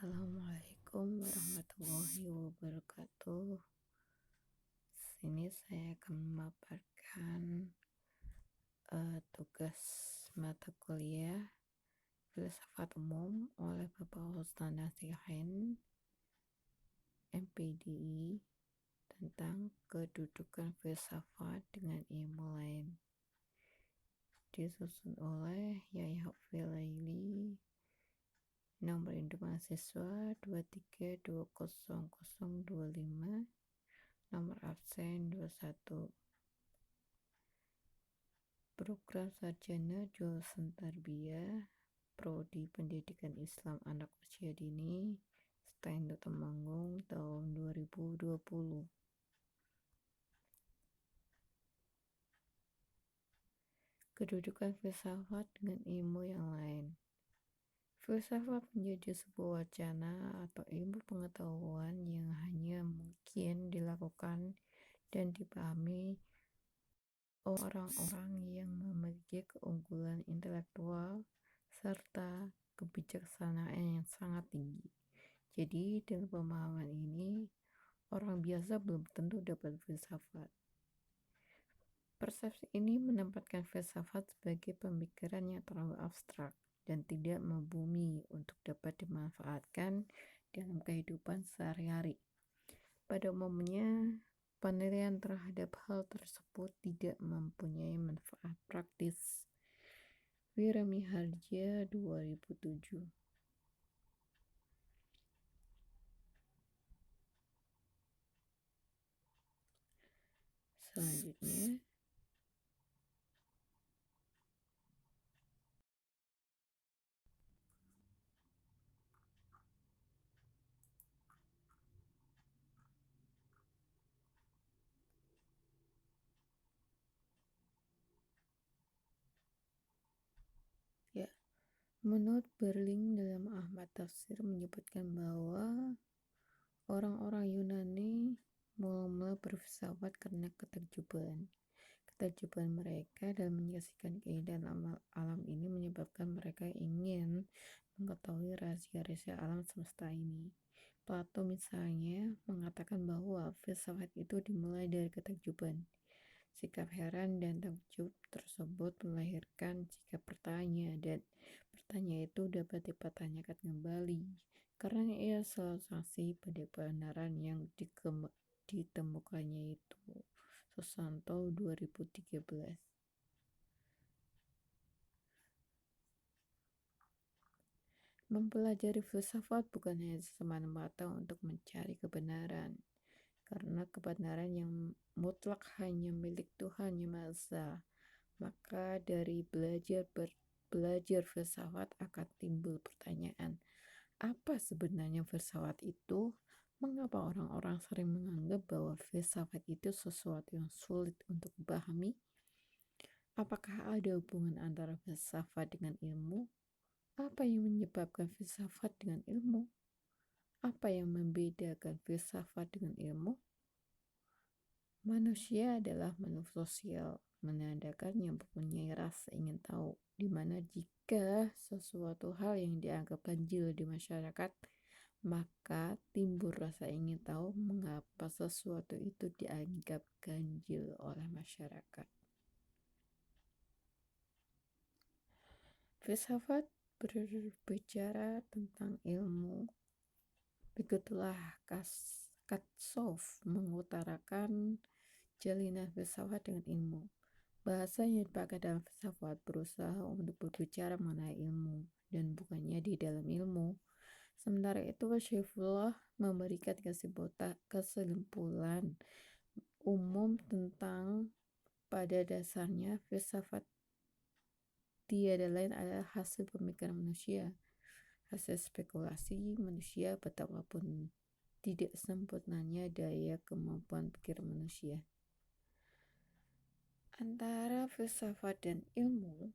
Assalamualaikum warahmatullahi wabarakatuh. Sini saya akan memaparkan tugas mata kuliah Filsafat Umum oleh Bapak Husnan Nasihin, MPDI, tentang kedudukan filsafat dengan ilmu lain. Disusun oleh Yahya Filaili, nomor induk mahasiswa 23200025, nomor absen 21. Program Sarjana Jurusan Tarbiyah, Prodi Pendidikan Islam Anak Usia Dini, Steno Temanggung, tahun 2020. Kedudukan filsafat dengan ilmu yang lain. Filsafat menjadi sebuah wacana atau ilmu pengetahuan yang hanya mungkin dilakukan dan dipahami orang-orang yang memiliki keunggulan intelektual serta kebijaksanaan yang sangat tinggi. Jadi dalam pemahaman ini, orang biasa belum tentu dapat filsafat. Persepsi ini menempatkan filsafat sebagai pemikiran yang terlalu abstrak dan tidak membumi untuk dapat dimanfaatkan dalam kehidupan sehari-hari. Pada umumnya, penilaian terhadap hal tersebut tidak mempunyai manfaat praktis. Wiramiharja 2007. Selanjutnya, menurut Berling dalam Ahmad Tafsir menyebutkan bahwa orang-orang Yunani mula-mula berfilsafat karena ketakjuban. Ketakjuban mereka dalam menyaksikan keindahan alam ini menyebabkan mereka ingin mengetahui rahasia-rahasia alam semesta ini. Plato misalnya mengatakan bahwa filsafat itu dimulai dari ketakjuban. Sikap heran dan takjub tersebut melahirkan sikap bertanya, dan bertanya itu dapat dipertanyakan kembali karena ia selalu saksi pada kebenaran yang ditemukannya itu. Susanto 2013. Mempelajari filsafat bukan hanya semata-mata untuk mencari kebenaran, karena kebenaran yang mutlak hanya milik Tuhan Yang Maha Esa. Maka dari belajar filsafat akan timbul pertanyaan, apa sebenarnya filsafat itu? Mengapa orang-orang sering menganggap bahwa filsafat itu sesuatu yang sulit untuk dipahami? Apakah ada hubungan antara filsafat dengan ilmu? Apa yang menyebabkan filsafat dengan ilmu? Apa yang membedakan filsafat dengan ilmu? Manusia adalah makhluk sosial, menandakan yang mempunyai rasa ingin tahu, di mana jika sesuatu hal yang dianggap ganjil di masyarakat, maka timbul rasa ingin tahu mengapa sesuatu itu dianggap ganjil oleh masyarakat. Filsafat berbicara tentang ilmu. Begitulah Katsov mengutarakan jalinan filsafat dengan ilmu. Bahasa yang dipakai dalam filsafat berusaha untuk berbicara mengenai ilmu dan bukannya di dalam ilmu. Sementara itu, Syaifullah memberikan kesimpulan umum tentang pada dasarnya filsafat tiada lain adalah hasil pemikiran manusia, hasil spekulasi manusia betapapun tidak sempurnanya daya kemampuan pikir manusia. Antara filsafat dan ilmu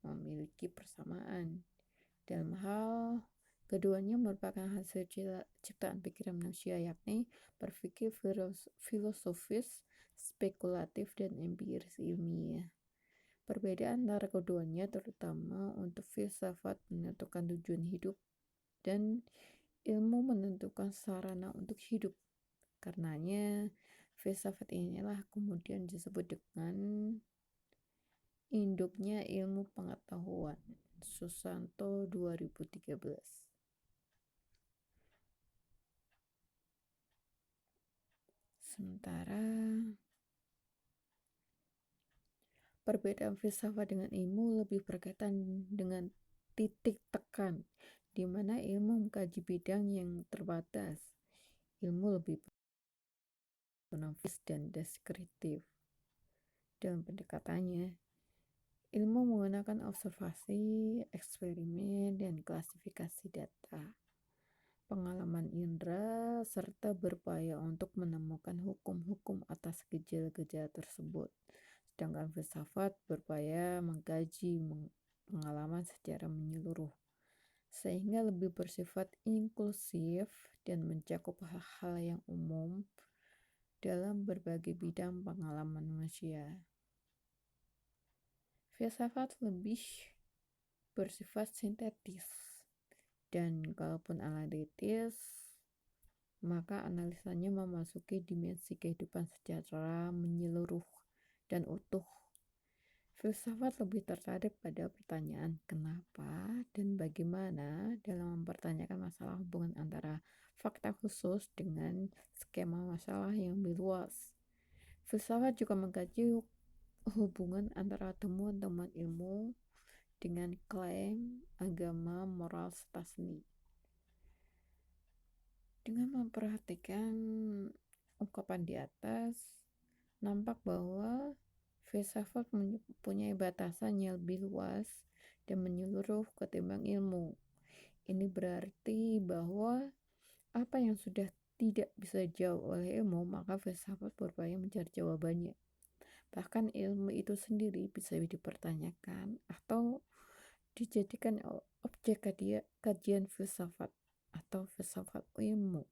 memiliki persamaan dalam hal keduanya merupakan hasil ciptaan pikiran manusia, yakni berpikir filosofis, spekulatif, dan empiris ilmiah. Perbedaan antara keduanya terutama untuk filsafat menentukan tujuan hidup dan ilmu menentukan sarana untuk hidup. Karenanya, filsafat inilah kemudian disebut dengan induknya ilmu pengetahuan. Susanto 2013. Sementara perbedaan filsafat dengan ilmu lebih berkaitan dengan titik tekan, di mana ilmu mengkaji bidang yang terbatas. Ilmu lebih monofis dan deskriptif dalam pendekatannya. Ilmu menggunakan observasi, eksperimen, dan klasifikasi data, pengalaman indera, serta berupaya untuk menemukan hukum-hukum atas gejala-gejala tersebut. Sedangkan filsafat berupaya mengkaji pengalaman secara menyeluruh, sehingga lebih bersifat inklusif dan mencakup hal-hal yang umum dalam berbagai bidang pengalaman manusia. Filsafat lebih bersifat sintetis, dan kalaupun analitis, maka analisanya memasuki dimensi kehidupan secara menyeluruh dan utuh. Filsafat lebih tertarik pada pertanyaan kenapa dan bagaimana dalam mempertanyakan masalah hubungan antara fakta khusus dengan skema masalah yang lebih luas. Filsafat juga mengkaji hubungan antara temuan-temuan ilmu dengan klaim, agama, moral, serta seni. Dengan memperhatikan ungkapan di atas, nampak bahwa filsafat mempunyai batasan yang lebih luas dan menyeluruh ketimbang ilmu. Ini berarti bahwa apa yang sudah tidak bisa dijawab oleh ilmu, maka filsafat berupaya mencari jawabannya. Bahkan ilmu itu sendiri bisa dipertanyakan atau dijadikan objek kajian filsafat atau filsafat ilmu.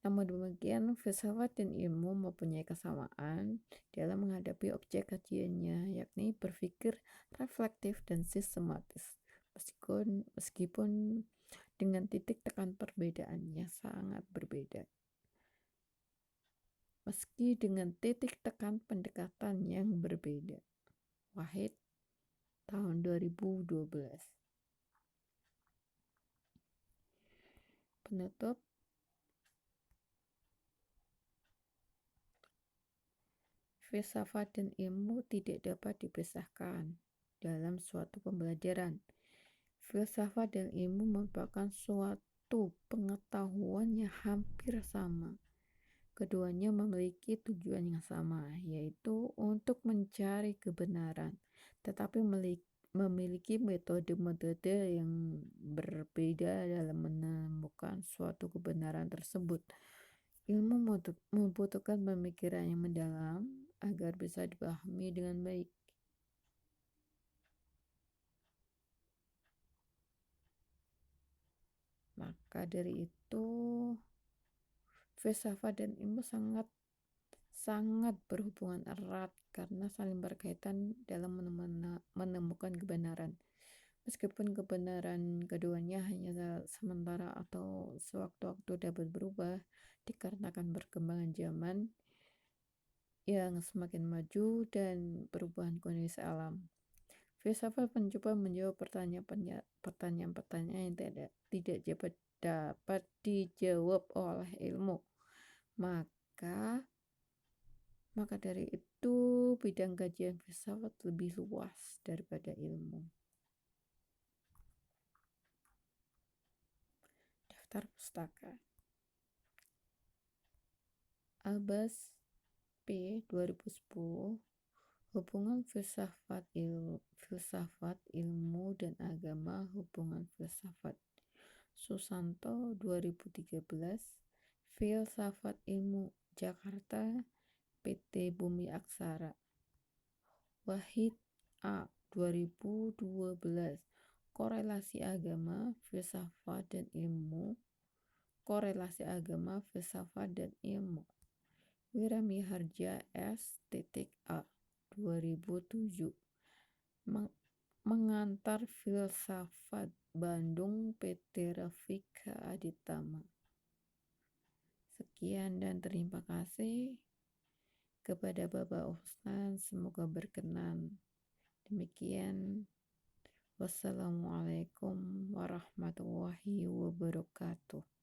Namun demikian, filsafat dan ilmu mempunyai kesamaan dalam menghadapi objek kajiannya, yakni berpikir reflektif dan sistematis. Meskipun dengan titik tekan perbedaannya sangat berbeda. Meski dengan titik tekan pendekatan yang berbeda. Wahid, tahun 2012. Penutup. Filsafat dan ilmu tidak dapat dipisahkan dalam suatu pembelajaran. Filsafat dan ilmu merupakan suatu pengetahuan yang hampir sama. Keduanya memiliki tujuan yang sama, yaitu untuk mencari kebenaran, tetapi memiliki metode-metode yang berbeda dalam menemukan suatu kebenaran tersebut. Ilmu membutuhkan pemikiran yang mendalam agar bisa dipahami dengan baik. Maka dari itu, filsafat dan ilmu sangat berhubungan erat karena saling berkaitan dalam menemukan kebenaran. Meskipun kebenaran keduanya hanya sementara atau sewaktu-waktu dapat berubah dikarenakan perkembangan zaman yang semakin maju dan perubahan kondisi alam. Filsafat mencoba menjawab pertanyaan-pertanyaan yang tidak dapat dijawab oleh ilmu. Maka dari itu bidang kajian filsafat lebih luas daripada ilmu. Daftar pustaka. Albas P. 2010. Hubungan filsafat ilmu dan agama. Hubungan filsafat. Susanto 2013. Filsafat ilmu. Jakarta, PT Bumi Aksara. Wahid A. 2012. Korelasi agama, filsafat dan ilmu. Korelasi agama, filsafat dan ilmu. Wiramiharja S.A. 2007. Mengantar filsafat Bandung PT Rafika Aditama. Sekian dan terima kasih kepada Bapak Ustaz, semoga berkenan. Demikian, wassalamualaikum warahmatullahi wabarakatuh.